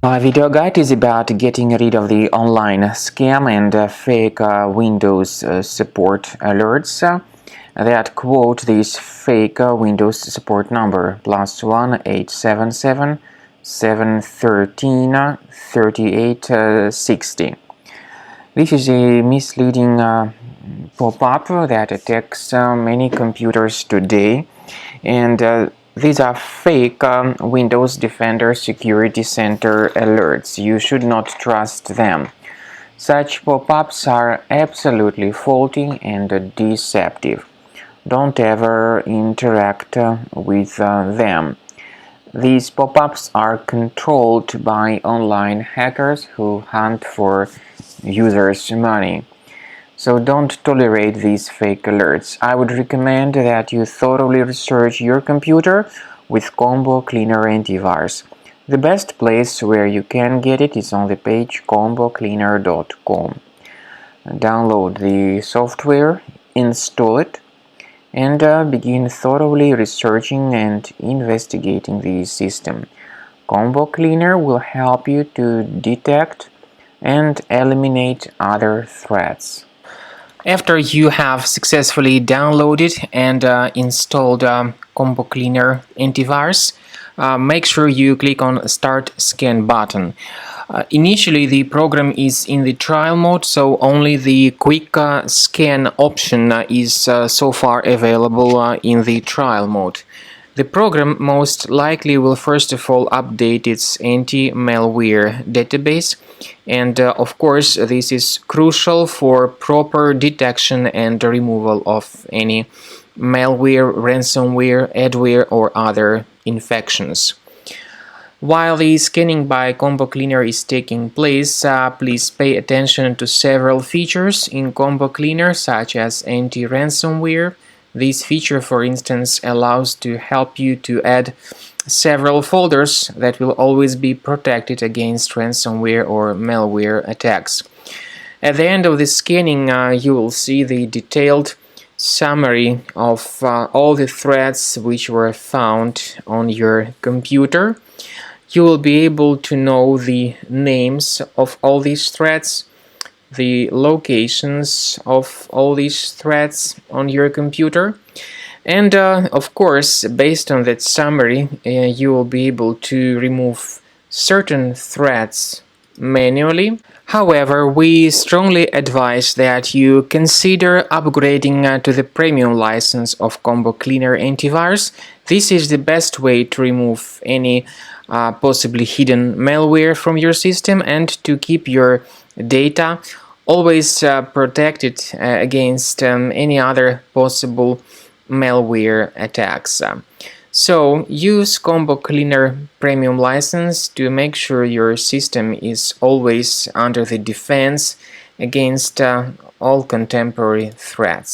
My video guide is about getting rid of the online scam and fake Windows support alerts that quote this fake Windows support number +1 877 713 3860. This is a misleading pop-up that attacks many computers today, and these are fake Windows Defender Security Center alerts. You should not trust them. Such pop-ups are absolutely faulty and deceptive. Don't ever interact with them. These pop-ups are controlled by online hackers who hunt for users' money. So don't tolerate these fake alerts. I would recommend that you thoroughly research your computer with Combo Cleaner Antivirus. The best place where you can get it is on the page combocleaner.com. Download the software, install it, and begin thoroughly researching and investigating the system. Combo Cleaner will help you to detect and eliminate other threats. After you have successfully downloaded and installed Combo Cleaner Antivirus, make sure you click on Start Scan button. Initially, the program is in the trial mode, so only the quick scan option is so far available in the trial mode. The program most likely will first of all update its anti-malware database, and of course this is crucial for proper detection and removal of any malware, ransomware, adware or other infections. While the scanning by Combo Cleaner is taking place, please pay attention to several features in Combo Cleaner, such as anti-ransomware. This feature, for instance, allows to help you to add several folders that will always be protected against ransomware or malware attacks. At the end of the scanning, you will see the detailed summary of all the threats which were found on your computer. You will be able to know the names of all these threats, the locations of all these threats on your computer, and of course, based on that summary, you will be able to remove certain threats manually. However, we strongly advise that you consider upgrading to the premium license of Combo Cleaner Antivirus. This is the best way to remove any possibly hidden malware from your system and to keep your data always protected against any other possible malware attacks. So use Combo Cleaner Premium license to make sure your system is always under the defense against all contemporary threats.